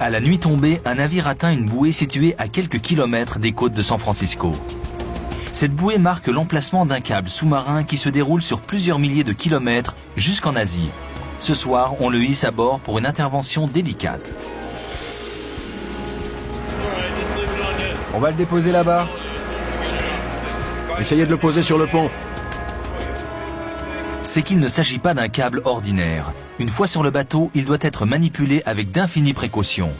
À la nuit tombée, un navire atteint une bouée située à quelques kilomètres des côtes de San Francisco. Cette bouée marque l'emplacement d'un câble sous-marin qui se déroule sur plusieurs milliers de kilomètres jusqu'en Asie. Ce soir, on le hisse à bord pour une intervention délicate. On va le déposer là-bas. Essayez de le poser sur le pont. C'est qu'il ne s'agit pas d'un câble ordinaire. Une fois sur le bateau, il doit être manipulé avec d'infinies précautions.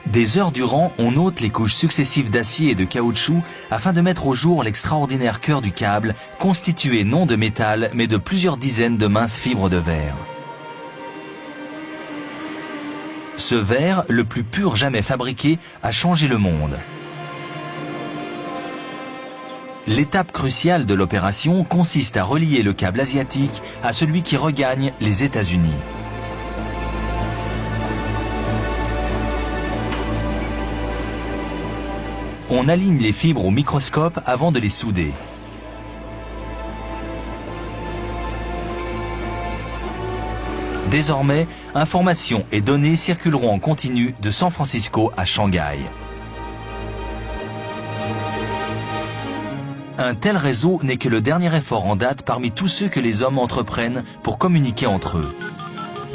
Des heures durant, on ôte les couches successives d'acier et de caoutchouc afin de mettre au jour l'extraordinaire cœur du câble, constitué non de métal, mais de plusieurs dizaines de minces fibres de verre. Ce verre, le plus pur jamais fabriqué, a changé le monde. L'étape cruciale de l'opération consiste à relier le câble asiatique à celui qui regagne les États-Unis. On aligne les fibres au microscope avant de les souder. Désormais, informations et données circuleront en continu de San Francisco à Shanghai. Un tel réseau n'est que le dernier effort en date parmi tous ceux que les hommes entreprennent pour communiquer entre eux.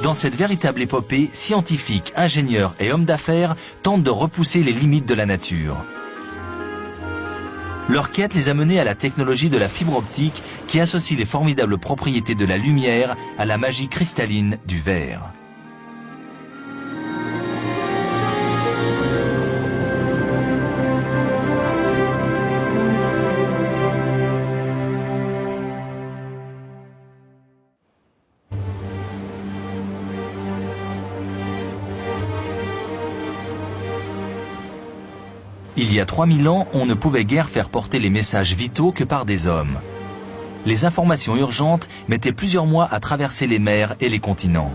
Dans cette véritable épopée, scientifiques, ingénieurs et hommes d'affaires tentent de repousser les limites de la nature. Leur quête les a menés à la technologie de la fibre optique qui associe les formidables propriétés de la lumière à la magie cristalline du verre. Il y a 3000 ans, on ne pouvait guère faire porter les messages vitaux que par des hommes. Les informations urgentes mettaient plusieurs mois à traverser les mers et les continents.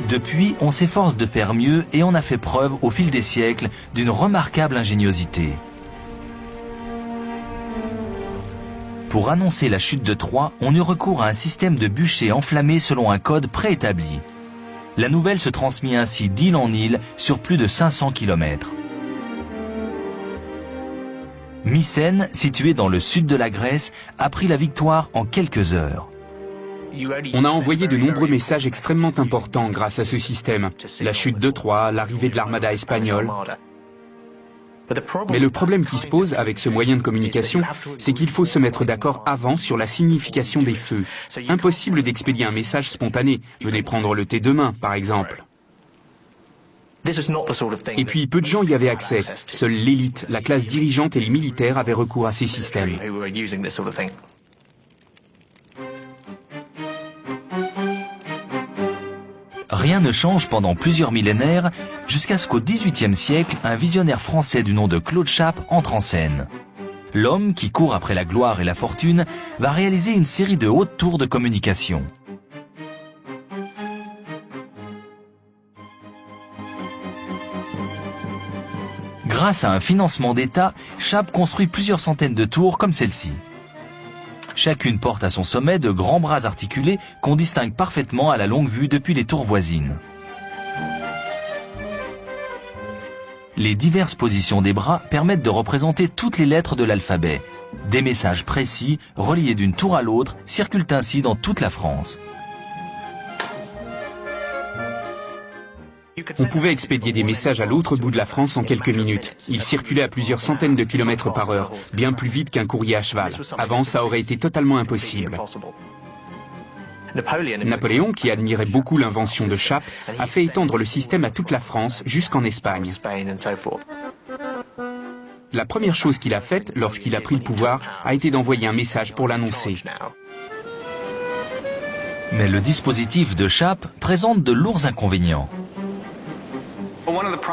Depuis, on s'efforce de faire mieux et on a fait preuve au fil des siècles d'une remarquable ingéniosité. Pour annoncer la chute de Troie, on eut recours à un système de bûchers enflammés selon un code préétabli. La nouvelle se transmit ainsi d'île en île sur plus de 500 km. Mycène, située dans le sud de la Grèce, a pris la victoire en quelques heures. On a envoyé de nombreux messages extrêmement importants grâce à ce système. La chute de Troie, l'arrivée de l'armada espagnole. Mais le problème qui se pose avec ce moyen de communication, c'est qu'il faut se mettre d'accord avant sur la signification des feux. Impossible d'expédier un message spontané. Venez prendre le thé demain, par exemple. Et puis, peu de gens y avaient accès. Seule l'élite, la classe dirigeante et les militaires avaient recours à ces systèmes. Rien ne change pendant plusieurs millénaires, jusqu'à ce qu'au XVIIIe siècle, un visionnaire français du nom de Claude Chappe entre en scène. L'homme, qui court après la gloire et la fortune, va réaliser une série de hautes tours de communication. Grâce à un financement d'État, Chappe construit plusieurs centaines de tours comme celle-ci. Chacune porte à son sommet de grands bras articulés qu'on distingue parfaitement à la longue vue depuis les tours voisines. Les diverses positions des bras permettent de représenter toutes les lettres de l'alphabet. Des messages précis, reliés d'une tour à l'autre, circulent ainsi dans toute la France. On pouvait expédier des messages à l'autre bout de la France en quelques minutes. Ils circulaient à plusieurs centaines de kilomètres par heure, bien plus vite qu'un courrier à cheval. Avant, ça aurait été totalement impossible. Napoléon, qui admirait beaucoup l'invention de Chappe, a fait étendre le système à toute la France jusqu'en Espagne. La première chose qu'il a faite lorsqu'il a pris le pouvoir a été d'envoyer un message pour l'annoncer. Mais le dispositif de Chappe présente de lourds inconvénients.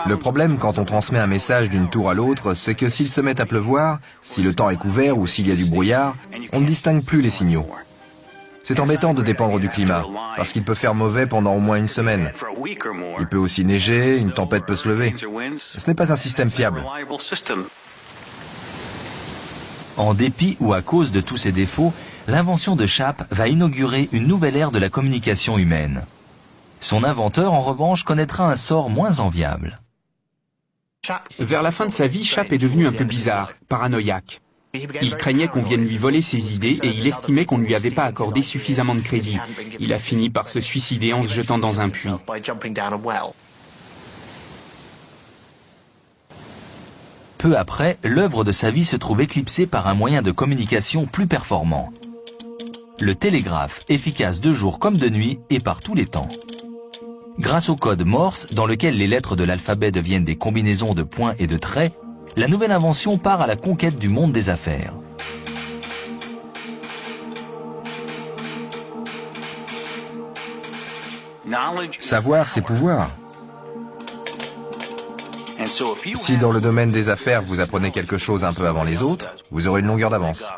Le problème quand on transmet un message d'une tour à l'autre, c'est que s'il se met à pleuvoir, si le temps est couvert ou s'il y a du brouillard, on ne distingue plus les signaux. C'est embêtant de dépendre du climat, parce qu'il peut faire mauvais pendant au moins une semaine. Il peut aussi neiger, une tempête peut se lever. Ce n'est pas un système fiable. En dépit ou à cause de tous ces défauts, l'invention de Chappe va inaugurer une nouvelle ère de la communication humaine. Son inventeur, en revanche, connaîtra un sort moins enviable. Vers la fin de sa vie, Chappe est devenu un peu bizarre, paranoïaque. Il craignait qu'on vienne lui voler ses idées et il estimait qu'on ne lui avait pas accordé suffisamment de crédit. Il a fini par se suicider en se jetant dans un puits. Peu après, l'œuvre de sa vie se trouve éclipsée par un moyen de communication plus performant. Le télégraphe, efficace de jour comme de nuit et par tous les temps. Grâce au code Morse, dans lequel les lettres de l'alphabet deviennent des combinaisons de points et de traits, la nouvelle invention part à la conquête du monde des affaires. Savoir, c'est pouvoir. Si dans le domaine des affaires, vous apprenez quelque chose un peu avant les autres, vous aurez une longueur d'avance.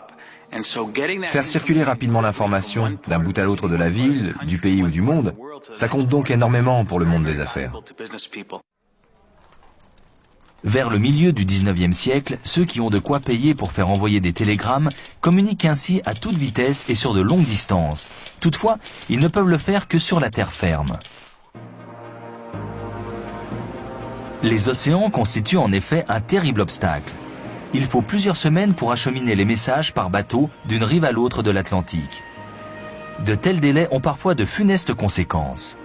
Faire circuler rapidement l'information d'un bout à l'autre de la ville, du pays ou du monde, ça compte donc énormément pour le monde des affaires. Vers le milieu du 19e siècle, ceux qui ont de quoi payer pour faire envoyer des télégrammes communiquent ainsi à toute vitesse et sur de longues distances. Toutefois, ils ne peuvent le faire que sur la terre ferme. Les océans constituent en effet un terrible obstacle. Il faut plusieurs semaines pour acheminer les messages par bateau d'une rive à l'autre de l'Atlantique. De tels délais ont parfois de funestes conséquences.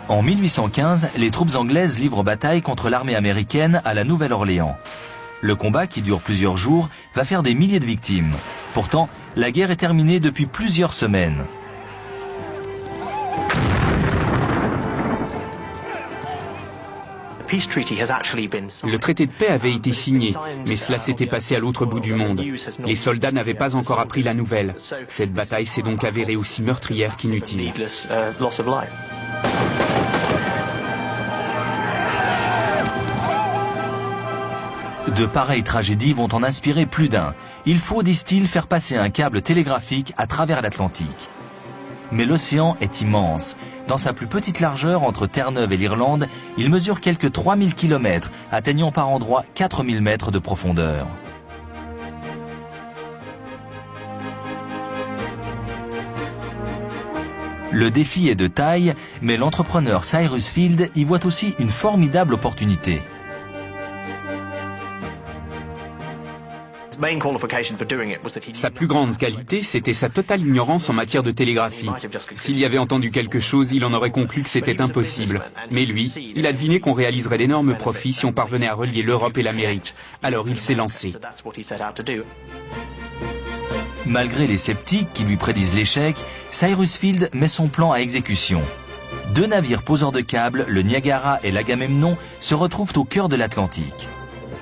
En 1815, les troupes anglaises livrent bataille contre l'armée américaine à la Nouvelle-Orléans. Le combat, qui dure plusieurs jours, va faire des milliers de victimes. Pourtant, la guerre est terminée depuis plusieurs semaines. Le traité de paix avait été signé, mais cela s'était passé à l'autre bout du monde. Les soldats n'avaient pas encore appris la nouvelle. Cette bataille s'est donc avérée aussi meurtrière qu'inutile. De pareilles tragédies vont en inspirer plus d'un. Il faut, disent-ils, faire passer un câble télégraphique à travers l'Atlantique. Mais l'océan est immense. Dans sa plus petite largeur, entre Terre-Neuve et l'Irlande, il mesure quelques 3000 km, atteignant par endroits 4000 mètres de profondeur. Le défi est de taille, mais l'entrepreneur Cyrus Field y voit aussi une formidable opportunité. Sa plus grande qualité, c'était sa totale ignorance en matière de télégraphie. S'il y avait entendu quelque chose, il en aurait conclu que c'était impossible. Mais lui, il a deviné qu'on réaliserait d'énormes profits si on parvenait à relier l'Europe et l'Amérique. Alors il s'est lancé. Malgré les sceptiques qui lui prédisent l'échec, Cyrus Field met son plan à exécution. 2 navires poseurs de câbles, le Niagara et l'Agamemnon, se retrouvent au cœur de l'Atlantique.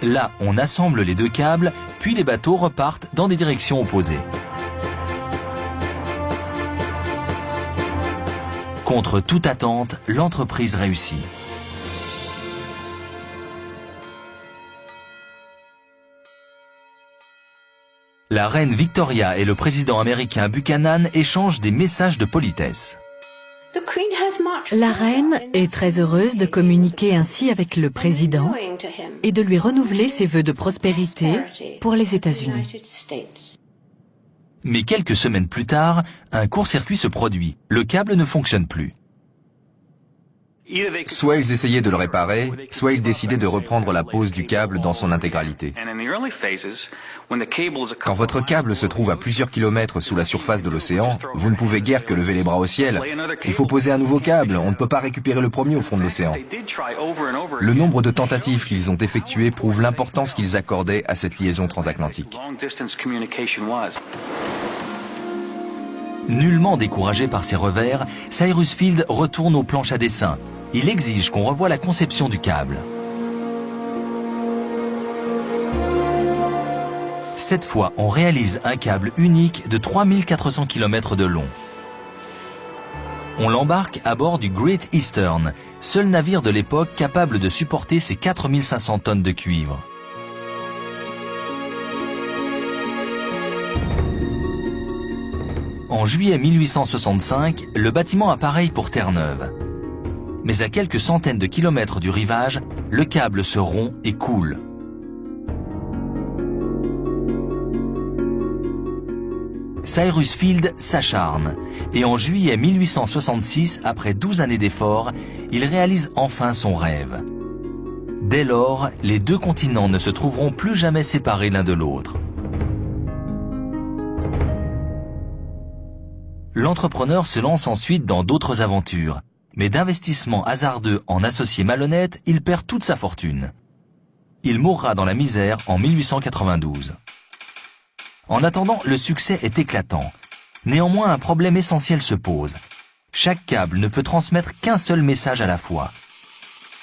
Là, on assemble les 2 câbles, puis les bateaux repartent dans des directions opposées. Contre toute attente, l'entreprise réussit. La reine Victoria et le président américain Buchanan échangent des messages de politesse. La reine est très heureuse de communiquer ainsi avec le président et de lui renouveler ses vœux de prospérité pour les États-Unis. Mais quelques semaines plus tard, un court-circuit se produit. Le câble ne fonctionne plus. Soit ils essayaient de le réparer, soit ils décidaient de reprendre la pose du câble dans son intégralité. Quand votre câble se trouve à plusieurs kilomètres sous la surface de l'océan, vous ne pouvez guère que lever les bras au ciel. Il faut poser un nouveau câble, on ne peut pas récupérer le premier au fond de l'océan. Le nombre de tentatives qu'ils ont effectuées prouve l'importance qu'ils accordaient à cette liaison transatlantique. Nullement découragé par ses revers, Cyrus Field retourne aux planches à dessin. Il exige qu'on revoie la conception du câble. Cette fois, on réalise un câble unique de 3400 km de long. On l'embarque à bord du Great Eastern, seul navire de l'époque capable de supporter ses 4500 tonnes de cuivre. En juillet 1865, le bâtiment appareille pour Terre-Neuve. Mais à quelques centaines de kilomètres du rivage, le câble se rompt et coule. Cyrus Field s'acharne et en juillet 1866, après 12 années d'efforts, il réalise enfin son rêve. Dès lors, les deux continents ne se trouveront plus jamais séparés l'un de l'autre. L'entrepreneur se lance ensuite dans d'autres aventures, mais d'investissements hasardeux en associés malhonnêtes, il perd toute sa fortune. Il mourra dans la misère en 1892. En attendant, le succès est éclatant. Néanmoins, un problème essentiel se pose. Chaque câble ne peut transmettre qu'un seul message à la fois.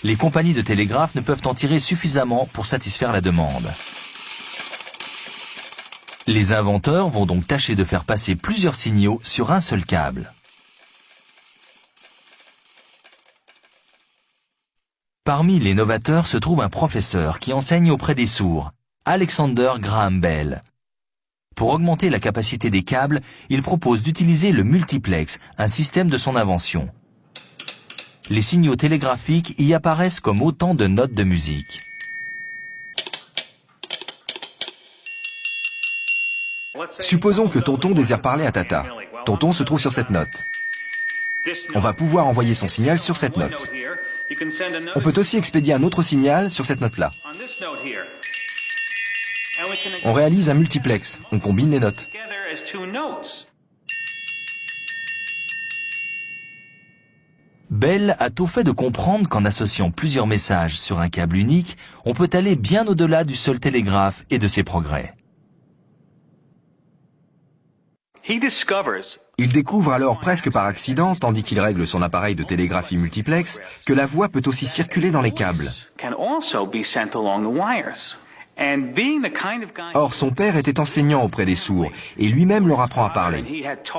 Les compagnies de télégraphe ne peuvent en tirer suffisamment pour satisfaire la demande. Les inventeurs vont donc tâcher de faire passer plusieurs signaux sur un seul câble. Parmi les novateurs se trouve un professeur qui enseigne auprès des sourds, Alexander Graham Bell. Pour augmenter la capacité des câbles, il propose d'utiliser le multiplex, un système de son invention. Les signaux télégraphiques y apparaissent comme autant de notes de musique. Supposons que Tonton désire parler à Tata. Tonton se trouve sur cette note. On va pouvoir envoyer son signal sur cette note. On peut aussi expédier un autre signal sur cette note-là. On réalise un multiplex, on combine les notes. Bell a tôt fait de comprendre qu'en associant plusieurs messages sur un câble unique, on peut aller bien au-delà du seul télégraphe et de ses progrès. Il découvre alors presque par accident, tandis qu'il règle son appareil de télégraphie multiplex, que la voix peut aussi circuler dans les câbles. Or, son père était enseignant auprès des sourds et lui-même leur apprend à parler.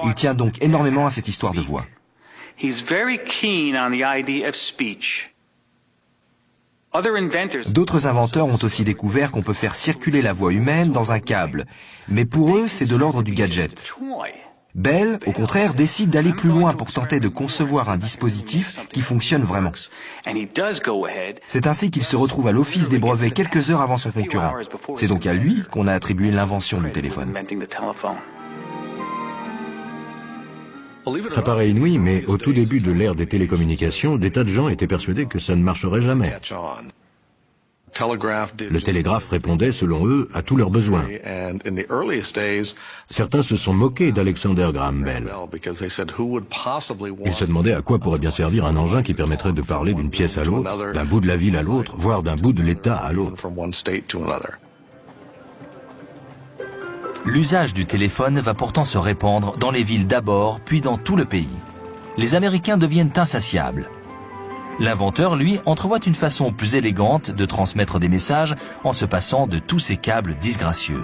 Il tient donc énormément à cette histoire de voix. D'autres inventeurs ont aussi découvert qu'on peut faire circuler la voix humaine dans un câble, mais pour eux, c'est de l'ordre du gadget. Bell, au contraire, décide d'aller plus loin pour tenter de concevoir un dispositif qui fonctionne vraiment. C'est ainsi qu'il se retrouve à l'office des brevets quelques heures avant son concurrent. C'est donc à lui qu'on a attribué l'invention du téléphone. Ça paraît inouï, mais au tout début de l'ère des télécommunications, des tas de gens étaient persuadés que ça ne marcherait jamais. Le télégraphe répondait, selon eux, à tous leurs besoins. Certains se sont moqués d'Alexander Graham Bell. Ils se demandaient à quoi pourrait bien servir un engin qui permettrait de parler d'une pièce à l'autre, d'un bout de la ville à l'autre, voire d'un bout de l'État à l'autre. L'usage du téléphone va pourtant se répandre dans les villes d'abord, puis dans tout le pays. Les Américains deviennent insatiables. L'inventeur, lui, entrevoit une façon plus élégante de transmettre des messages en se passant de tous ces câbles disgracieux.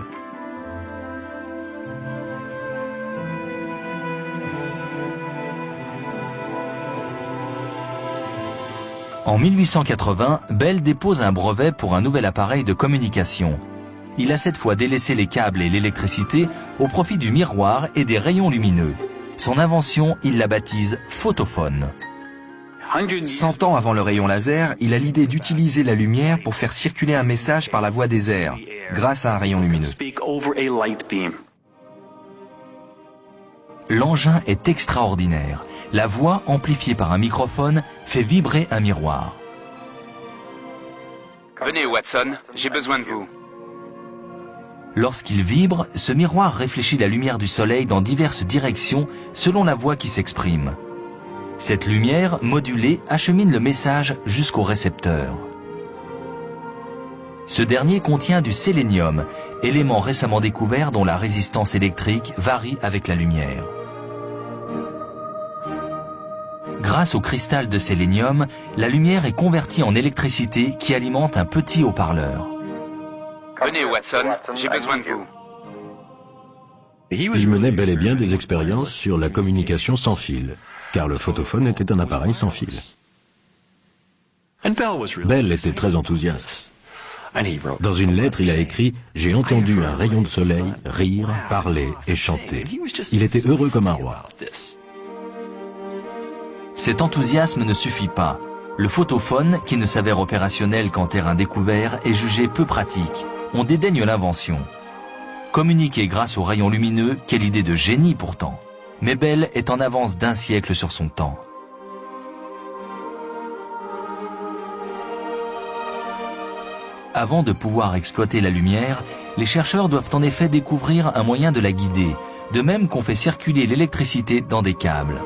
En 1880, Bell dépose un brevet pour un nouvel appareil de communication. Il a cette fois délaissé les câbles et l'électricité au profit du miroir et des rayons lumineux. Son invention, il la baptise photophone. 100 ans avant le rayon laser, il a l'idée d'utiliser la lumière pour faire circuler un message par la voie des airs, grâce à un rayon lumineux. L'engin est extraordinaire. La voix, amplifiée par un microphone, fait vibrer un miroir. Venez, Watson, j'ai besoin de vous. Lorsqu'il vibre, ce miroir réfléchit la lumière du soleil dans diverses directions selon la voix qui s'exprime. Cette lumière, modulée, achemine le message jusqu'au récepteur. Ce dernier contient du sélénium, élément récemment découvert dont la résistance électrique varie avec la lumière. Grâce au cristal de sélénium, la lumière est convertie en électricité qui alimente un petit haut-parleur. Venez, Watson, j'ai besoin de vous. Il menait bel et bien des expériences sur la communication sans fil, car le photophone était un appareil sans fil. Bell était très enthousiaste. Dans une lettre, il a écrit « J'ai entendu un rayon de soleil rire, parler et chanter. » Il était heureux comme un roi. Cet enthousiasme ne suffit pas. Le photophone, qui ne s'avère opérationnel qu'en terrain découvert, est jugé peu pratique. On dédaigne l'invention. Communiquer grâce aux rayons lumineux, quelle idée de génie pourtant. Mais Bell est en avance d'1 siècle sur son temps. Avant de pouvoir exploiter la lumière, les chercheurs doivent en effet découvrir un moyen de la guider, de même qu'on fait circuler l'électricité dans des câbles.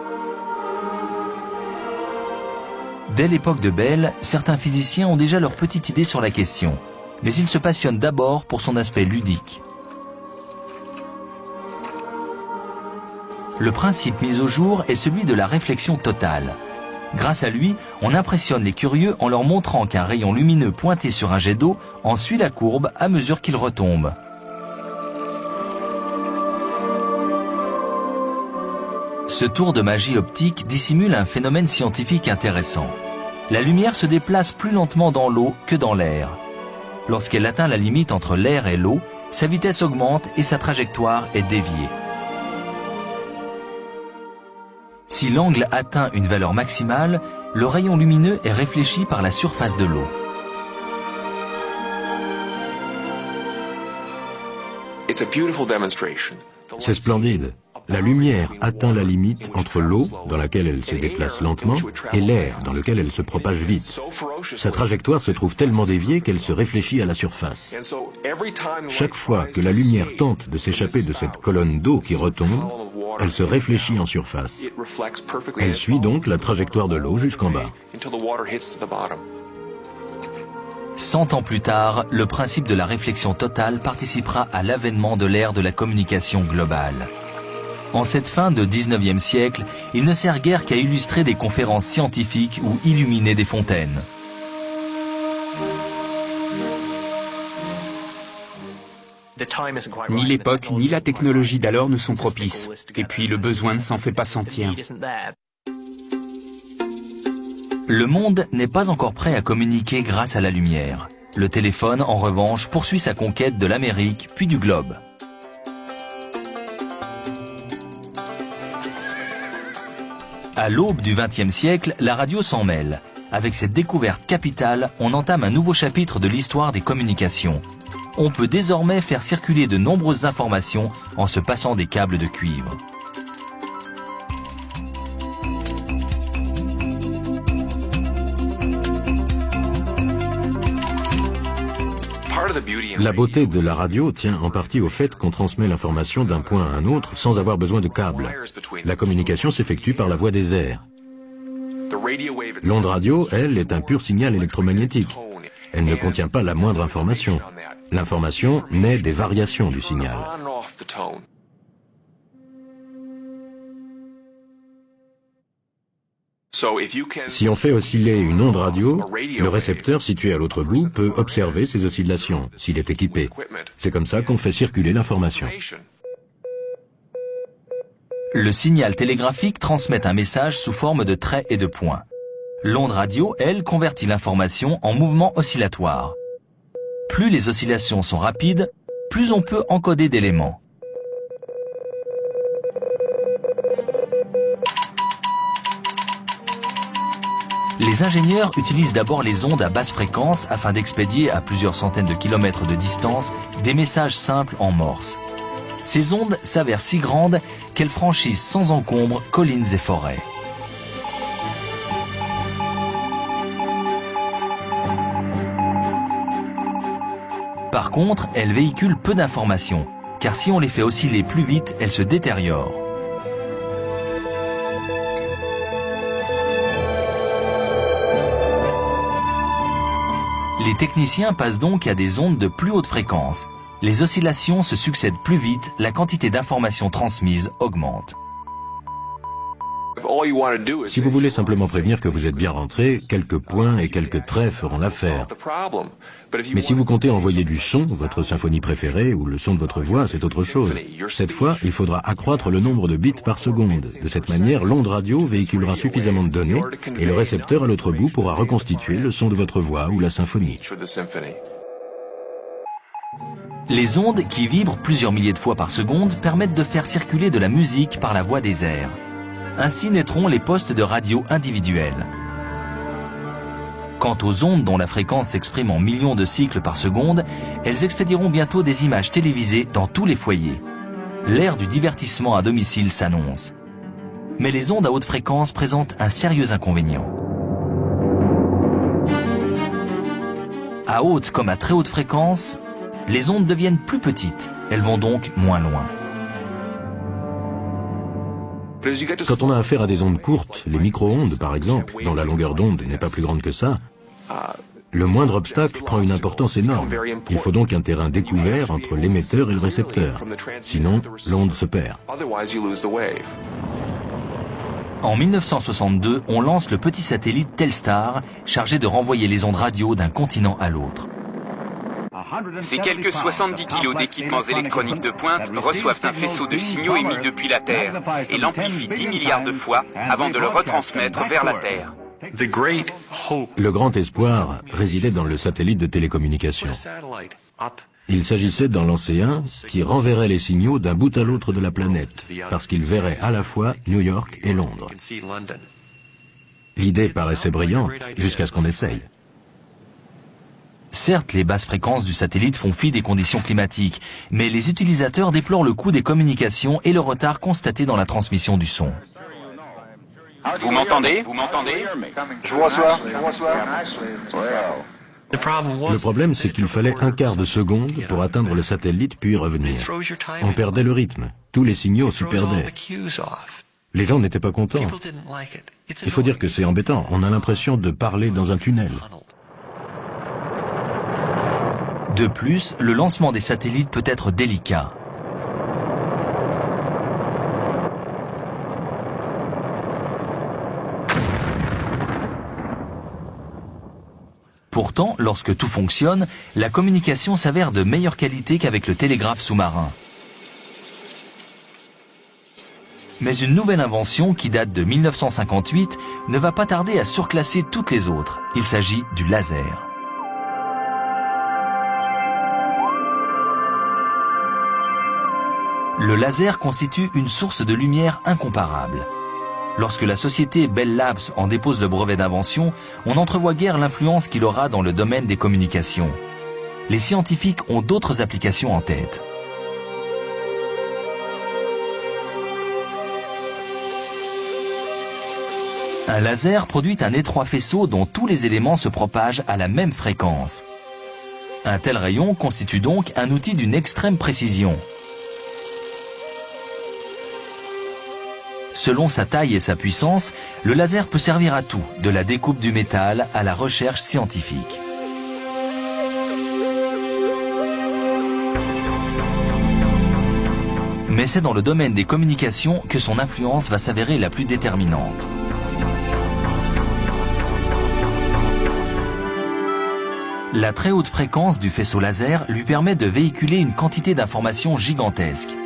Dès l'époque de Bell, certains physiciens ont déjà leur petite idée sur la question, mais ils se passionnent d'abord pour son aspect ludique. Le principe mis au jour est celui de la réflexion totale. Grâce à lui, on impressionne les curieux en leur montrant qu'un rayon lumineux pointé sur un jet d'eau en suit la courbe à mesure qu'il retombe. Ce tour de magie optique dissimule un phénomène scientifique intéressant. La lumière se déplace plus lentement dans l'eau que dans l'air. Lorsqu'elle atteint la limite entre l'air et l'eau, sa vitesse augmente et sa trajectoire est déviée. Si l'angle atteint une valeur maximale, le rayon lumineux est réfléchi par la surface de l'eau. C'est splendide. La lumière atteint la limite entre l'eau, dans laquelle elle se déplace lentement, et l'air, dans lequel elle se propage vite. Sa trajectoire se trouve tellement déviée qu'elle se réfléchit à la surface. Chaque fois que la lumière tente de s'échapper de cette colonne d'eau qui retombe, elle se réfléchit en surface. Elle suit donc la trajectoire de l'eau jusqu'en bas. 100 ans plus tard, le principe de la réflexion totale participera à l'avènement de l'ère de la communication globale. En cette fin de 19e siècle, il ne sert guère qu'à illustrer des conférences scientifiques ou illuminer des fontaines. Ni l'époque, ni la technologie d'alors ne sont propices. Et puis le besoin ne s'en fait pas sentir. Le monde n'est pas encore prêt à communiquer grâce à la lumière. Le téléphone, en revanche, poursuit sa conquête de l'Amérique, puis du globe. À l'aube du XXe siècle, la radio s'en mêle. Avec cette découverte capitale, on entame un nouveau chapitre de l'histoire des communications. On peut désormais faire circuler de nombreuses informations en se passant des câbles de cuivre. La beauté de la radio tient en partie au fait qu'on transmet l'information d'un point à un autre sans avoir besoin de câbles. La communication s'effectue par la voie des airs. L'onde radio, elle, est un pur signal électromagnétique. Elle ne contient pas la moindre information. L'information naît des variations du signal. Si on fait osciller une onde radio, le récepteur situé à l'autre bout peut observer ces oscillations, s'il est équipé. C'est comme ça qu'on fait circuler l'information. Le signal télégraphique transmet un message sous forme de traits et de points. L'onde radio, elle, convertit l'information en mouvement oscillatoire. Plus les oscillations sont rapides, plus on peut encoder d'éléments. Les ingénieurs utilisent d'abord les ondes à basse fréquence afin d'expédier à plusieurs centaines de kilomètres de distance des messages simples en morse. Ces ondes s'avèrent si grandes qu'elles franchissent sans encombre collines et forêts. Par contre, elles véhiculent peu d'informations, car si on les fait osciller plus vite, elles se détériorent. Les techniciens passent donc à des ondes de plus haute fréquence. Les oscillations se succèdent plus vite, la quantité d'informations transmises augmente. Si vous voulez simplement prévenir que vous êtes bien rentré, quelques points et quelques traits feront l'affaire. Mais si vous comptez envoyer du son, votre symphonie préférée, ou le son de votre voix, c'est autre chose. Cette fois, il faudra accroître le nombre de bits par seconde. De cette manière, l'onde radio véhiculera suffisamment de données, et le récepteur à l'autre bout pourra reconstituer le son de votre voix ou la symphonie. Les ondes, qui vibrent plusieurs milliers de fois par seconde, permettent de faire circuler de la musique par la voie des airs. Ainsi naîtront les postes de radio individuels. Quant aux ondes dont la fréquence s'exprime en millions de cycles par seconde, elles expédieront bientôt des images télévisées dans tous les foyers. L'ère du divertissement à domicile s'annonce. Mais les ondes à haute fréquence présentent un sérieux inconvénient. À haute comme à très haute fréquence, les ondes deviennent plus petites. Elles vont donc moins loin. Quand on a affaire à des ondes courtes, les micro-ondes par exemple, dont la longueur d'onde n'est pas plus grande que ça, le moindre obstacle prend une importance énorme. Il faut donc un terrain découvert entre l'émetteur et le récepteur. Sinon, l'onde se perd. En 1962, on lance le petit satellite Telstar, chargé de renvoyer les ondes radio d'un continent à l'autre. Ces quelques 70 kilos d'équipements électroniques de pointe reçoivent un faisceau de signaux émis depuis la Terre et l'amplifient 10 milliards de fois avant de le retransmettre vers la Terre. Le grand espoir résidait dans le satellite de télécommunication. Il s'agissait d'en lancer un qui renverrait les signaux d'un bout à l'autre de la planète, parce qu'il verrait à la fois New York et Londres. L'idée paraissait brillante, jusqu'à ce qu'on essaye. Certes, les basses fréquences du satellite font fi des conditions climatiques, mais les utilisateurs déplorent le coût des communications et le retard constaté dans la transmission du son. Vous m'entendez? Vous m'entendez? Je vous reçois. Le problème, c'est qu'il fallait un quart de seconde pour atteindre le satellite puis revenir. On perdait le rythme. Tous les signaux s'y perdaient. Les gens n'étaient pas contents. Il faut dire que c'est embêtant. On a l'impression de parler dans un tunnel. De plus, le lancement des satellites peut être délicat. Pourtant, lorsque tout fonctionne, la communication s'avère de meilleure qualité qu'avec le télégraphe sous-marin. Mais une nouvelle invention qui date de 1958 ne va pas tarder à surclasser toutes les autres. Il s'agit du laser. Le laser constitue une source de lumière incomparable. Lorsque la société Bell Labs en dépose le brevet d'invention, on n'entrevoit guère l'influence qu'il aura dans le domaine des communications. Les scientifiques ont d'autres applications en tête. Un laser produit un étroit faisceau dont tous les éléments se propagent à la même fréquence. Un tel rayon constitue donc un outil d'une extrême précision. Selon sa taille et sa puissance, le laser peut servir à tout, de la découpe du métal à la recherche scientifique. Mais c'est dans le domaine des communications que son influence va s'avérer la plus déterminante. La très haute fréquence du faisceau laser lui permet de véhiculer une quantité d'informations gigantesques.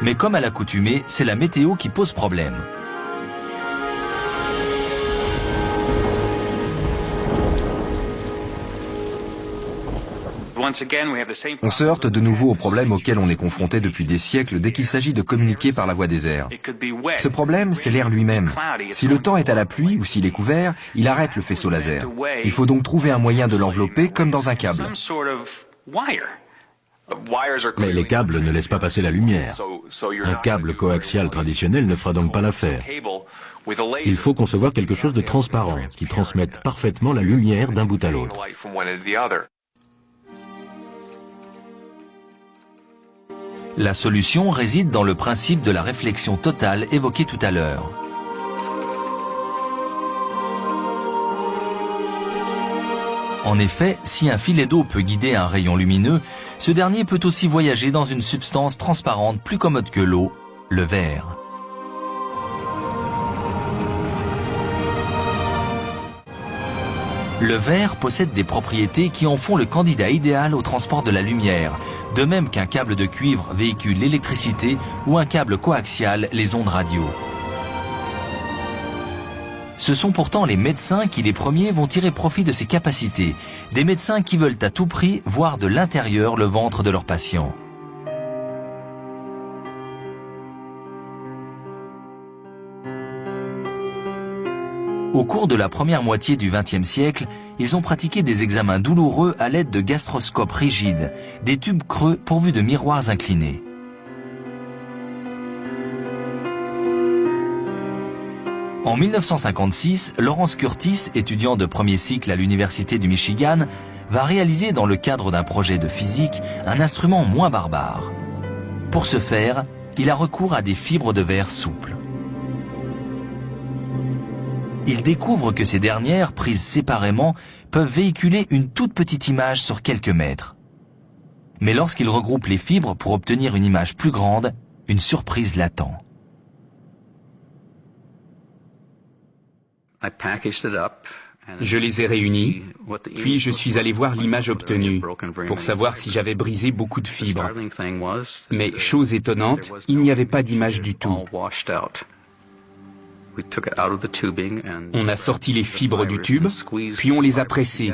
Mais comme à l'accoutumée, c'est la météo qui pose problème. On se heurte de nouveau au problème auquel on est confronté depuis des siècles dès qu'il s'agit de communiquer par la voie des airs. Ce problème, c'est l'air lui-même. Si le temps est à la pluie ou s'il est couvert, il arrête le faisceau laser. Il faut donc trouver un moyen de l'envelopper comme dans un câble. Mais les câbles ne laissent pas passer la lumière. Un câble coaxial traditionnel ne fera donc pas l'affaire. Il faut concevoir quelque chose de transparent, qui transmette parfaitement la lumière d'un bout à l'autre. La solution réside dans le principe de la réflexion totale évoqué tout à l'heure. En effet, si un filet d'eau peut guider un rayon lumineux, ce dernier peut aussi voyager dans une substance transparente plus commode que l'eau, le verre. Le verre possède des propriétés qui en font le candidat idéal au transport de la lumière, de même qu'un câble de cuivre véhicule l'électricité ou un câble coaxial les ondes radio. Ce sont pourtant les médecins qui les premiers vont tirer profit de ces capacités, des médecins qui veulent à tout prix voir de l'intérieur le ventre de leurs patients. Au cours de la première moitié du XXe siècle, ils ont pratiqué des examens douloureux à l'aide de gastroscopes rigides, des tubes creux pourvus de miroirs inclinés. En 1956, Lawrence Curtis, étudiant de premier cycle à l'Université du Michigan, va réaliser dans le cadre d'un projet de physique un instrument moins barbare. Pour ce faire, il a recours à des fibres de verre souples. Il découvre que ces dernières, prises séparément, peuvent véhiculer une toute petite image sur quelques mètres. Mais lorsqu'il regroupe les fibres pour obtenir une image plus grande, une surprise l'attend. Je les ai réunis, puis je suis allé voir l'image obtenue pour savoir si j'avais brisé beaucoup de fibres. Mais chose étonnante, il n'y avait pas d'image du tout. On a sorti les fibres du tube, puis on les a pressées.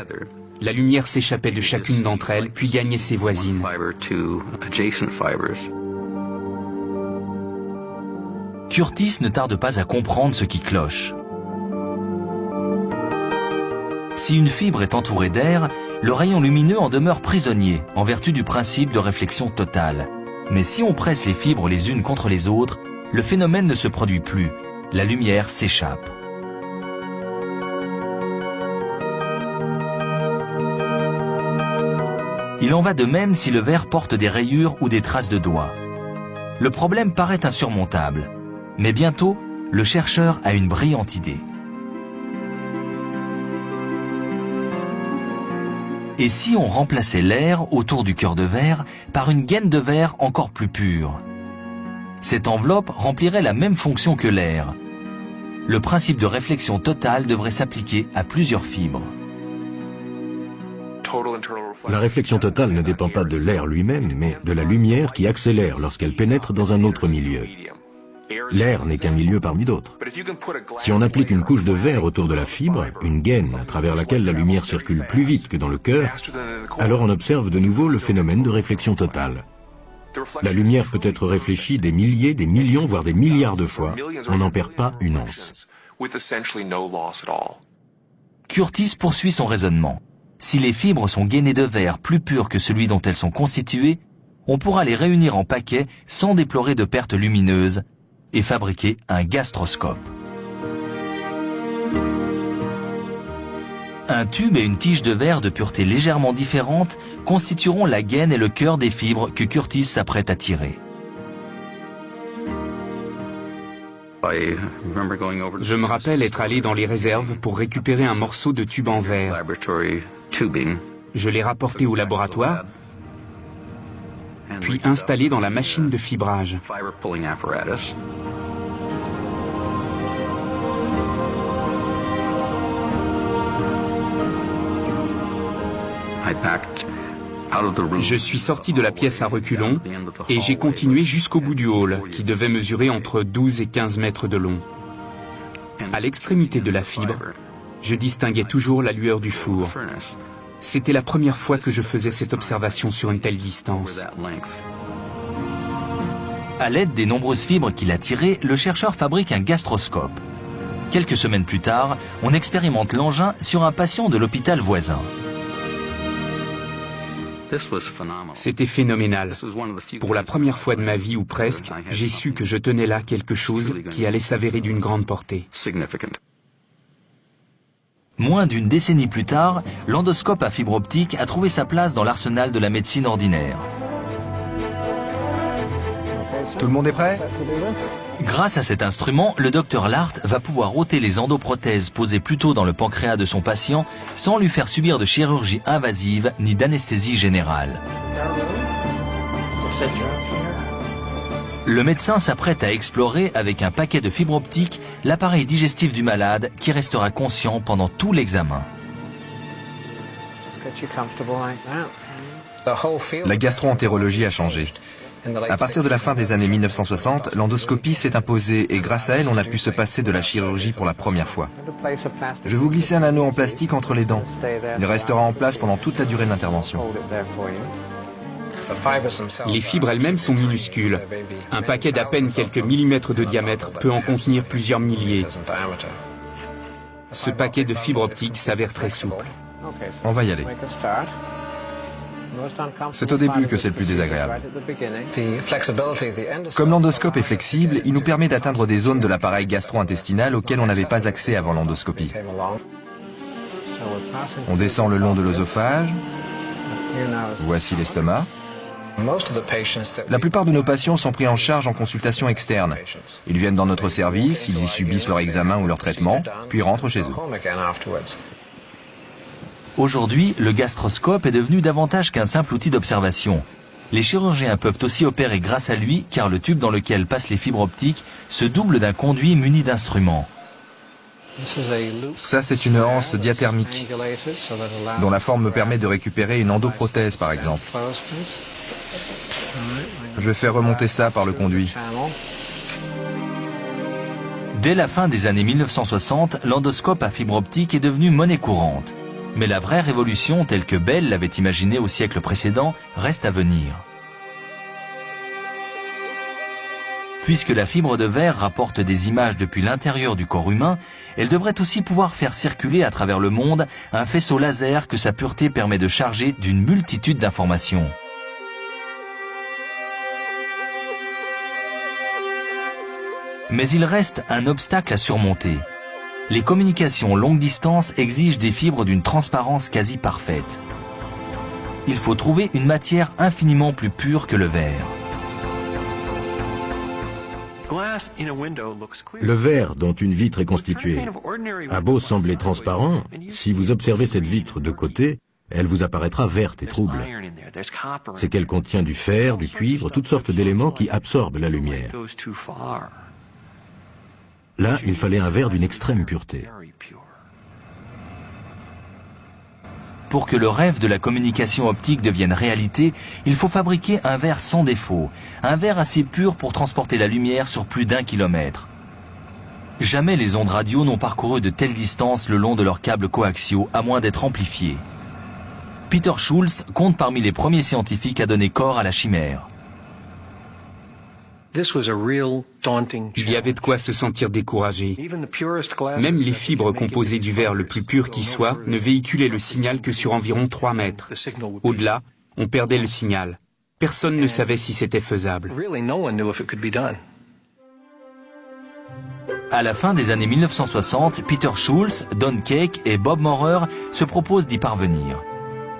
La lumière s'échappait de chacune d'entre elles, puis gagnait ses voisines. Curtis ne tarde pas à comprendre ce qui cloche. Si une fibre est entourée d'air, le rayon lumineux en demeure prisonnier, en vertu du principe de réflexion totale. Mais si on presse les fibres les unes contre les autres, le phénomène ne se produit plus. La lumière s'échappe. Il en va de même si le verre porte des rayures ou des traces de doigts. Le problème paraît insurmontable, mais bientôt, le chercheur a une brillante idée. Et si on remplaçait l'air autour du cœur de verre par une gaine de verre encore plus pure? Cette enveloppe remplirait la même fonction que l'air. Le principe de réflexion totale devrait s'appliquer à plusieurs fibres. La réflexion totale ne dépend pas de l'air lui-même, mais de la lumière qui accélère lorsqu'elle pénètre dans un autre milieu. L'air n'est qu'un milieu parmi d'autres. Si on applique une couche de verre autour de la fibre, une gaine à travers laquelle la lumière circule plus vite que dans le cœur, alors on observe de nouveau le phénomène de réflexion totale. La lumière peut être réfléchie des milliers, des millions, voire des milliards de fois. On n'en perd pas une once. Curtis poursuit son raisonnement. Si les fibres sont gainées de verre plus pur que celui dont elles sont constituées, on pourra les réunir en paquets sans déplorer de pertes lumineuses et fabriquer un gastroscope. Un tube et une tige de verre de pureté légèrement différente constitueront la gaine et le cœur des fibres que Curtis s'apprête à tirer. Je me rappelle être allé dans les réserves pour récupérer un morceau de tube en verre. Je l'ai rapporté au laboratoire, puis installé dans la machine de fibrage. Je suis sorti de la pièce à reculons et j'ai continué jusqu'au bout du hall, qui devait mesurer entre 12 et 15 mètres de long. À l'extrémité de la fibre, je distinguais toujours la lueur du four. C'était la première fois que je faisais cette observation sur une telle distance. À l'aide des nombreuses fibres qu'il a tirées, le chercheur fabrique un gastroscope. Quelques semaines plus tard, on expérimente l'engin sur un patient de l'hôpital voisin. C'était phénoménal. Pour la première fois de ma vie, ou presque, j'ai su que je tenais là quelque chose qui allait s'avérer d'une grande portée. Moins d'une décennie plus tard, l'endoscope à fibre optique a trouvé sa place dans l'arsenal de la médecine ordinaire. Tout le monde est prêt? Grâce à cet instrument, le docteur Lart va pouvoir ôter les endoprothèses posées plus tôt dans le pancréas de son patient sans lui faire subir de chirurgie invasive ni d'anesthésie générale. Le médecin s'apprête à explorer avec un paquet de fibres optiques l'appareil digestif du malade qui restera conscient pendant tout l'examen. La gastro-entérologie a changé. À partir de la fin des années 1960, l'endoscopie s'est imposée et grâce à elle, on a pu se passer de la chirurgie pour la première fois. Je vais vous glisser un anneau en plastique entre les dents. Il restera en place pendant toute la durée de l'intervention. Les fibres elles-mêmes sont minuscules. Un paquet d'à peine quelques millimètres de diamètre peut en contenir plusieurs milliers. Ce paquet de fibres optiques s'avère très souple. On va y aller. C'est au début que c'est le plus désagréable. Comme l'endoscope est flexible, il nous permet d'atteindre des zones de l'appareil gastro-intestinal auxquelles on n'avait pas accès avant l'endoscopie. On descend le long de l'œsophage. Voici l'estomac. La plupart de nos patients sont pris en charge en consultation externe. Ils viennent dans notre service, ils y subissent leur examen ou leur traitement, puis rentrent chez eux. Aujourd'hui, le gastroscope est devenu davantage qu'un simple outil d'observation. Les chirurgiens peuvent aussi opérer grâce à lui, car le tube dans lequel passent les fibres optiques se double d'un conduit muni d'instruments. Ça, c'est une anse diathermique, dont la forme me permet de récupérer une endoprothèse, par exemple. Je vais faire remonter ça par le conduit. Dès la fin des années 1960, l'endoscope à fibre optique est devenu monnaie courante. Mais la vraie révolution, telle que Bell l'avait imaginée au siècle précédent, reste à venir. Puisque la fibre de verre rapporte des images depuis l'intérieur du corps humain, elle devrait aussi pouvoir faire circuler à travers le monde un faisceau laser que sa pureté permet de charger d'une multitude d'informations. Mais il reste un obstacle à surmonter. Les communications longue distance exigent des fibres d'une transparence quasi parfaite. Il faut trouver une matière infiniment plus pure que le verre. Le verre dont une vitre est constituée a beau sembler transparent, si vous observez cette vitre de côté, elle vous apparaîtra verte et trouble. C'est qu'elle contient du fer, du cuivre, toutes sortes d'éléments qui absorbent la lumière. Là, il fallait un verre d'une extrême pureté. Pour que le rêve de la communication optique devienne réalité, il faut fabriquer un verre sans défaut, un verre assez pur pour transporter la lumière sur plus d'1 kilomètre. Jamais les ondes radio n'ont parcouru de telles distances le long de leurs câbles coaxiaux, à moins d'être amplifiés. Peter Schultz compte parmi les premiers scientifiques à donner corps à la chimère. Il y avait de quoi se sentir découragé. Même les fibres composées du verre le plus pur qui soit ne véhiculaient le signal que sur environ 3 mètres. Au-delà, on perdait le signal. Personne ne savait si c'était faisable. À la fin des années 1960, Peter Schultz, Don Cake et Bob Maurer se proposent d'y parvenir.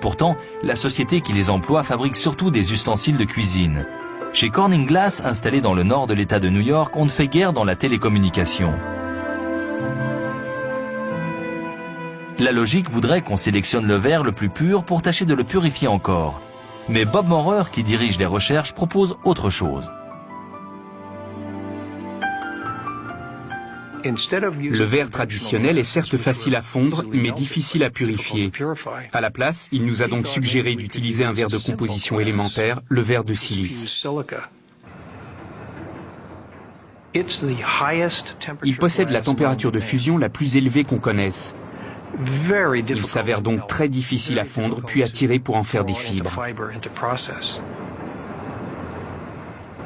Pourtant, la société qui les emploie fabrique surtout des ustensiles de cuisine. Chez Corning Glass, installé dans le nord de l'État de New York, on ne fait guère dans la télécommunication. La logique voudrait qu'on sélectionne le verre le plus pur pour tâcher de le purifier encore. Mais Bob Maurer, qui dirige les recherches, propose autre chose. Le verre traditionnel est certes facile à fondre, mais difficile à purifier. À la place, il nous a donc suggéré d'utiliser un verre de composition élémentaire, le verre de silice. Il possède la température de fusion la plus élevée qu'on connaisse. Il s'avère donc très difficile à fondre, puis à tirer pour en faire des fibres.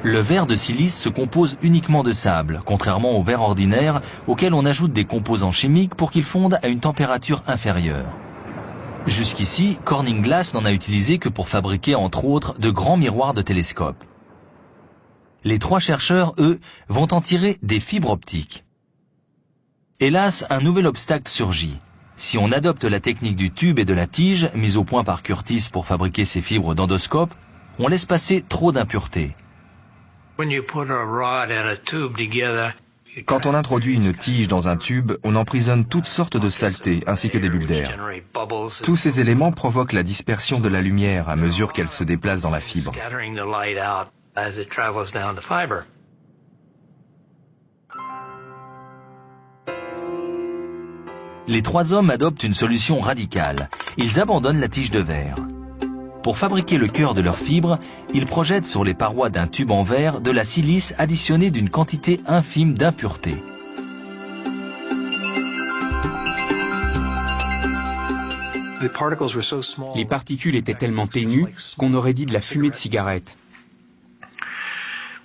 Le verre de silice se compose uniquement de sable, contrairement au verre ordinaire auquel on ajoute des composants chimiques pour qu'il fonde à une température inférieure. Jusqu'ici, Corning Glass n'en a utilisé que pour fabriquer entre autres de grands miroirs de télescope. Les 3 chercheurs, eux, vont en tirer des fibres optiques. Hélas, un nouvel obstacle surgit. Si on adopte la technique du tube et de la tige, mise au point par Curtis pour fabriquer ces fibres d'endoscope, on laisse passer trop d'impuretés. Quand on introduit une tige dans un tube, on emprisonne toutes sortes de saletés, ainsi que des bulles d'air. Tous ces éléments provoquent la dispersion de la lumière à mesure qu'elle se déplace dans la fibre. Les 3 hommes adoptent une solution radicale. Ils abandonnent la tige de verre. Pour fabriquer le cœur de leurs fibres, ils projettent sur les parois d'un tube en verre de la silice additionnée d'une quantité infime d'impuretés. Les particules étaient tellement ténues qu'on aurait dit de la fumée de cigarette.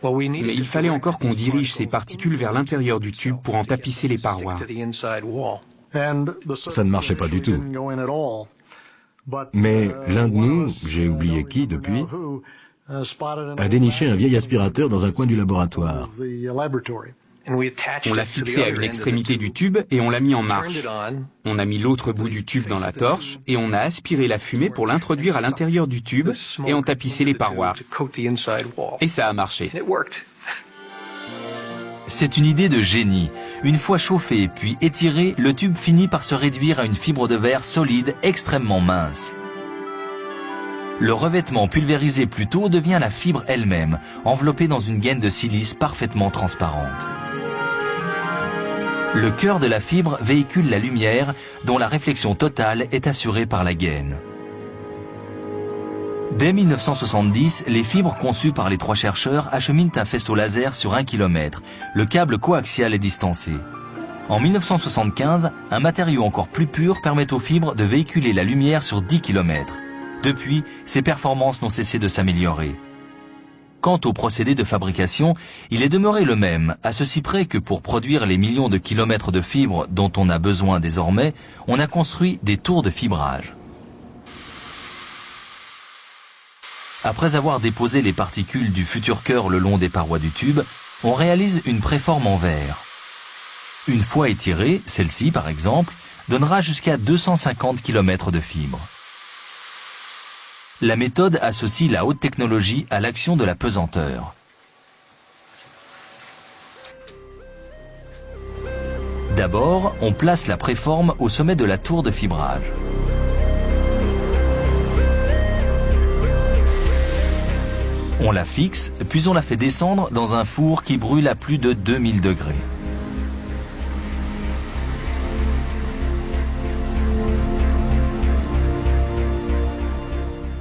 Mais il fallait encore qu'on dirige ces particules vers l'intérieur du tube pour en tapisser les parois. Ça ne marchait pas du tout. Mais l'un de nous, j'ai oublié qui depuis, a déniché un vieil aspirateur dans un coin du laboratoire. On l'a fixé à une extrémité du tube et on l'a mis en marche. On a mis l'autre bout du tube dans la torche et on a aspiré la fumée pour l'introduire à l'intérieur du tube et on tapissé les parois. Et ça a marché. C'est une idée de génie. Une fois chauffé puis étiré, le tube finit par se réduire à une fibre de verre solide extrêmement mince. Le revêtement pulvérisé plus tôt devient la fibre elle-même, enveloppée dans une gaine de silice parfaitement transparente. Le cœur de la fibre véhicule la lumière, dont la réflexion totale est assurée par la gaine. Dès 1970, les fibres conçues par les trois chercheurs acheminent un faisceau laser sur 1 km. Le câble coaxial est distancé. En 1975, un matériau encore plus pur permet aux fibres de véhiculer la lumière sur 10 km. Depuis, ses performances n'ont cessé de s'améliorer. Quant au procédé de fabrication, il est demeuré le même, à ceci près que pour produire les millions de kilomètres de fibres dont on a besoin désormais, on a construit des tours de fibrage. Après avoir déposé les particules du futur cœur le long des parois du tube, on réalise une préforme en verre. Une fois étirée, celle-ci par exemple, donnera jusqu'à 250 km de fibres. La méthode associe la haute technologie à l'action de la pesanteur. D'abord, on place la préforme au sommet de la tour de fibrage. On la fixe, puis on la fait descendre dans un four qui brûle à plus de 2000 degrés.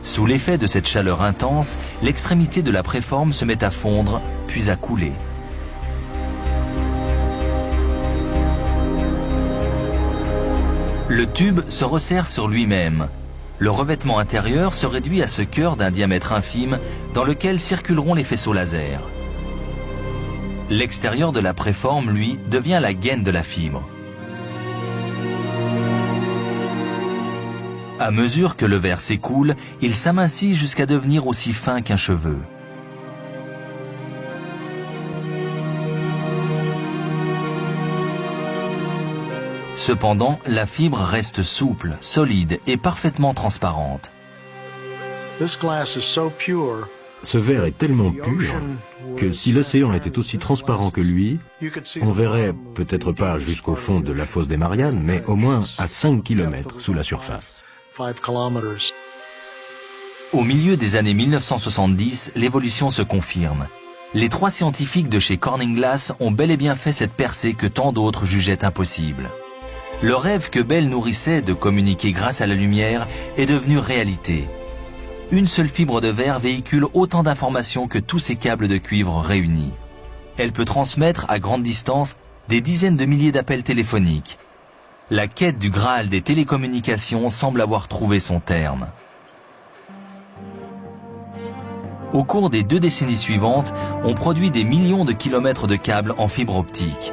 Sous l'effet de cette chaleur intense, l'extrémité de la préforme se met à fondre, puis à couler. Le tube se resserre sur lui-même. Le revêtement intérieur se réduit à ce cœur d'un diamètre infime dans lequel circuleront les faisceaux laser. L'extérieur de la préforme, lui, devient la gaine de la fibre. À mesure que le verre s'écoule, il s'amincit jusqu'à devenir aussi fin qu'un cheveu. Cependant, la fibre reste souple, solide et parfaitement transparente. Ce verre est tellement pur que si l'océan était aussi transparent que lui, on verrait peut-être pas jusqu'au fond de la fosse des Mariannes, mais au moins à 5 km sous la surface. Au milieu des années 1970, l'évolution se confirme. Les trois scientifiques de chez Corning Glass ont bel et bien fait cette percée que tant d'autres jugeaient impossible. Le rêve que Bell nourrissait de communiquer grâce à la lumière est devenu réalité. Une seule fibre de verre véhicule autant d'informations que tous ces câbles de cuivre réunis. Elle peut transmettre à grande distance des dizaines de milliers d'appels téléphoniques. La quête du Graal des télécommunications semble avoir trouvé son terme. Au cours des 2 décennies suivantes, on produit des millions de kilomètres de câbles en fibre optique.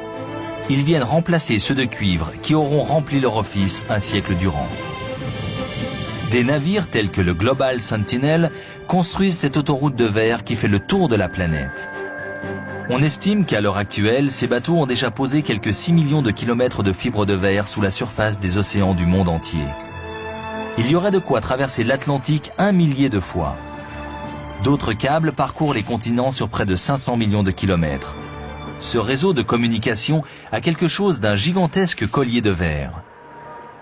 Ils viennent remplacer ceux de cuivre qui auront rempli leur office un siècle durant. Des navires tels que le Global Sentinel construisent cette autoroute de verre qui fait le tour de la planète. On estime qu'à l'heure actuelle, ces bateaux ont déjà posé quelques 6 millions de kilomètres de fibres de verre sous la surface des océans du monde entier. Il y aurait de quoi traverser l'Atlantique 1 millier de fois. D'autres câbles parcourent les continents sur près de 500 millions de kilomètres. Ce réseau de communication a quelque chose d'un gigantesque collier de verre.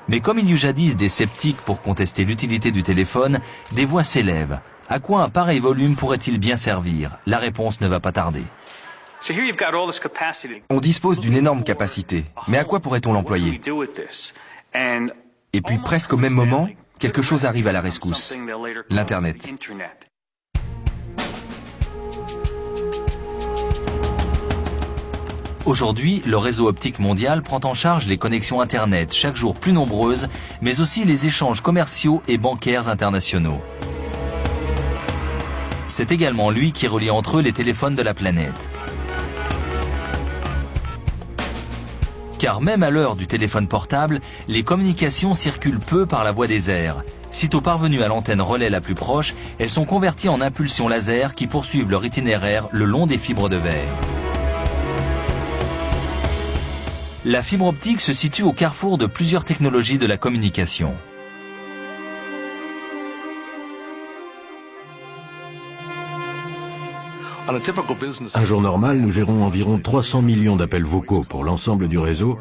Mais comme il y eut jadis des sceptiques pour contester l'utilité du téléphone, des voix s'élèvent. À quoi un pareil volume pourrait-il bien servir? La réponse ne va pas tarder. On dispose d'une énorme capacité, mais à quoi pourrait-on l'employer? Et puis presque au même moment, quelque chose arrive à la rescousse, l'Internet. Aujourd'hui, le réseau optique mondial prend en charge les connexions Internet, chaque jour plus nombreuses, mais aussi les échanges commerciaux et bancaires internationaux. C'est également lui qui relie entre eux les téléphones de la planète. Car même à l'heure du téléphone portable, les communications circulent peu par la voie des airs. Sitôt parvenues à l'antenne relais la plus proche, elles sont converties en impulsions laser qui poursuivent leur itinéraire le long des fibres de verre. La fibre optique se situe au carrefour de plusieurs technologies de la communication. Un jour normal, nous gérons environ 300 millions d'appels vocaux pour l'ensemble du réseau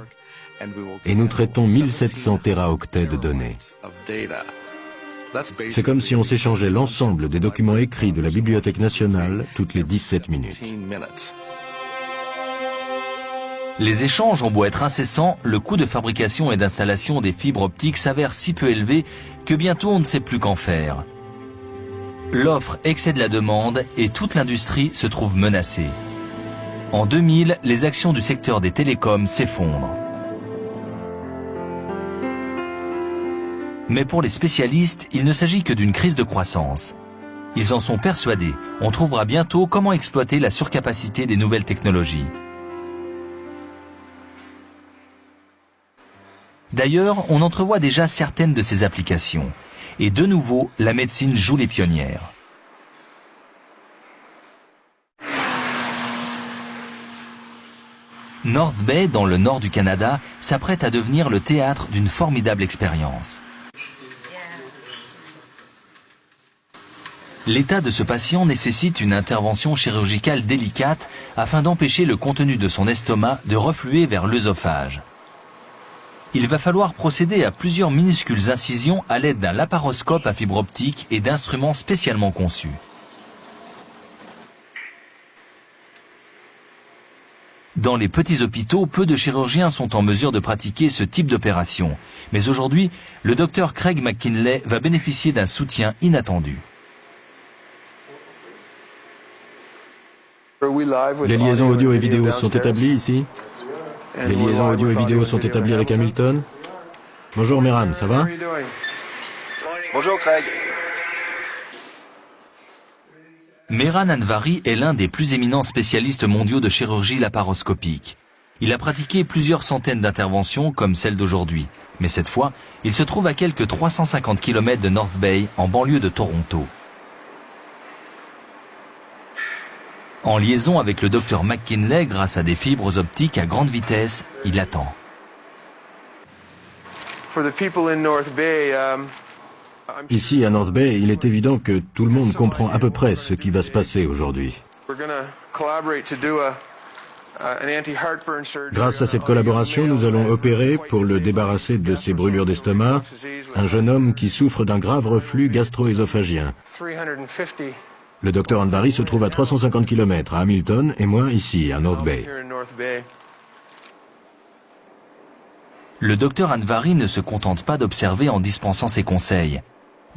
et nous traitons 1700 téraoctets de données. C'est comme si on s'échangeait l'ensemble des documents écrits de la Bibliothèque nationale toutes les 17 minutes. Les échanges ont beau être incessants, le coût de fabrication et d'installation des fibres optiques s'avère si peu élevé que bientôt on ne sait plus qu'en faire. L'offre excède la demande et toute l'industrie se trouve menacée. En 2000, les actions du secteur des télécoms s'effondrent. Mais pour les spécialistes, il ne s'agit que d'une crise de croissance. Ils en sont persuadés, on trouvera bientôt comment exploiter la surcapacité des nouvelles technologies. D'ailleurs, on entrevoit déjà certaines de ces applications. Et de nouveau, la médecine joue les pionnières. North Bay, dans le nord du Canada, s'apprête à devenir le théâtre d'une formidable expérience. L'état de ce patient nécessite une intervention chirurgicale délicate afin d'empêcher le contenu de son estomac de refluer vers l'œsophage. Il va falloir procéder à plusieurs minuscules incisions à l'aide d'un laparoscope à fibre optique et d'instruments spécialement conçus. Dans les petits hôpitaux, peu de chirurgiens sont en mesure de pratiquer ce type d'opération. Mais aujourd'hui, le docteur Craig McKinley va bénéficier d'un soutien inattendu. Les liaisons audio et vidéo sont établies ici? Les liaisons audio et vidéo sont établies avec Hamilton? Bonjour Mehran, ça va? Bonjour Craig. Mehran Anvari est l'un des plus éminents spécialistes mondiaux de chirurgie laparoscopique. Il a pratiqué plusieurs centaines d'interventions comme celle d'aujourd'hui. Mais cette fois, il se trouve à quelques 350 km de North Bay, en banlieue de Toronto. En liaison avec le docteur McKinley, grâce à des fibres optiques à grande vitesse, il attend. Ici, à North Bay, il est évident que tout le monde comprend à peu près ce qui va se passer aujourd'hui. Grâce à cette collaboration, nous allons opérer, pour le débarrasser de ses brûlures d'estomac, un jeune homme qui souffre d'un grave reflux gastro-œsophagien. Le docteur Anvari se trouve à 350 km à Hamilton et moi ici, à North Bay. Le docteur Anvari ne se contente pas d'observer en dispensant ses conseils.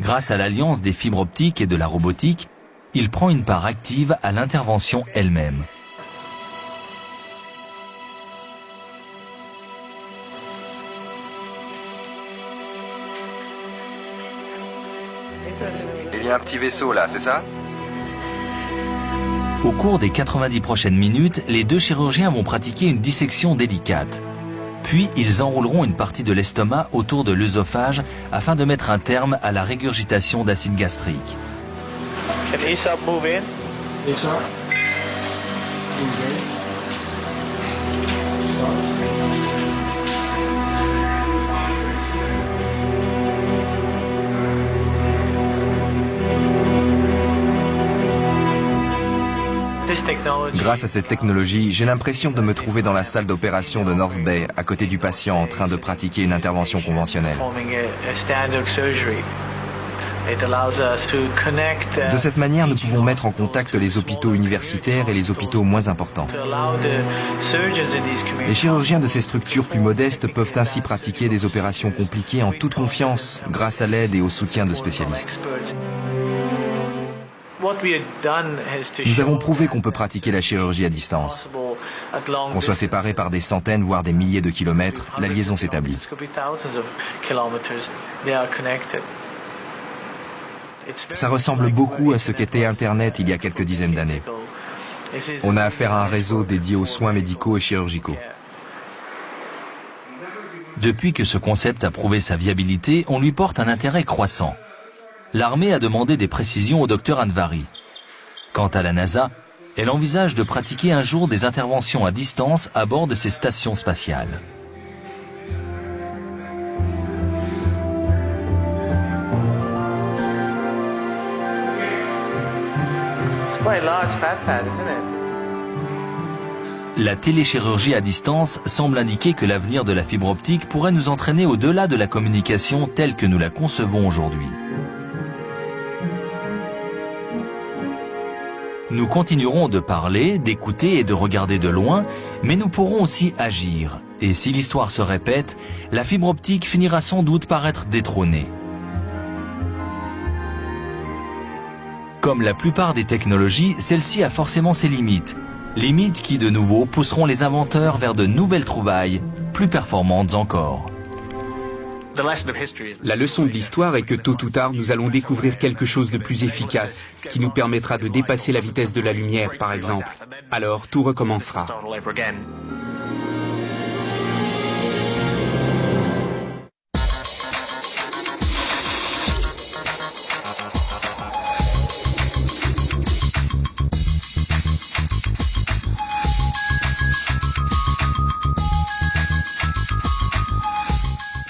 Grâce à l'alliance des fibres optiques et de la robotique, il prend une part active à l'intervention elle-même. Il y a un petit vaisseau là, c'est ça? Au cours des 90 prochaines minutes, les deux chirurgiens vont pratiquer une dissection délicate. Puis, ils enrouleront une partie de l'estomac autour de l'œsophage afin de mettre un terme à la régurgitation d'acide gastrique. Grâce à cette technologie, j'ai l'impression de me trouver dans la salle d'opération de North Bay, à côté du patient en train de pratiquer une intervention conventionnelle. De cette manière, nous pouvons mettre en contact les hôpitaux universitaires et les hôpitaux moins importants. Les chirurgiens de ces structures plus modestes peuvent ainsi pratiquer des opérations compliquées en toute confiance, grâce à l'aide et au soutien de spécialistes. Nous avons prouvé qu'on peut pratiquer la chirurgie à distance. Qu'on soit séparés par des centaines, voire des milliers de kilomètres, la liaison s'établit. Ça ressemble beaucoup à ce qu'était Internet il y a quelques dizaines d'années. On a affaire à un réseau dédié aux soins médicaux et chirurgicaux. Depuis que ce concept a prouvé sa viabilité, on lui porte un intérêt croissant. L'armée a demandé des précisions au docteur Anvari. Quant à la NASA, elle envisage de pratiquer un jour des interventions à distance à bord de ses stations spatiales. La téléchirurgie à distance semble indiquer que l'avenir de la fibre optique pourrait nous entraîner au-delà de la communication telle que nous la concevons aujourd'hui. Nous continuerons de parler, d'écouter et de regarder de loin, mais nous pourrons aussi agir. Et si l'histoire se répète, la fibre optique finira sans doute par être détrônée. Comme la plupart des technologies, celle-ci a forcément ses limites. Limites qui, de nouveau, pousseront les inventeurs vers de nouvelles trouvailles, plus performantes encore. La leçon de l'histoire est que tôt ou tard, nous allons découvrir quelque chose de plus efficace, qui nous permettra de dépasser la vitesse de la lumière, par exemple. Alors, tout recommencera.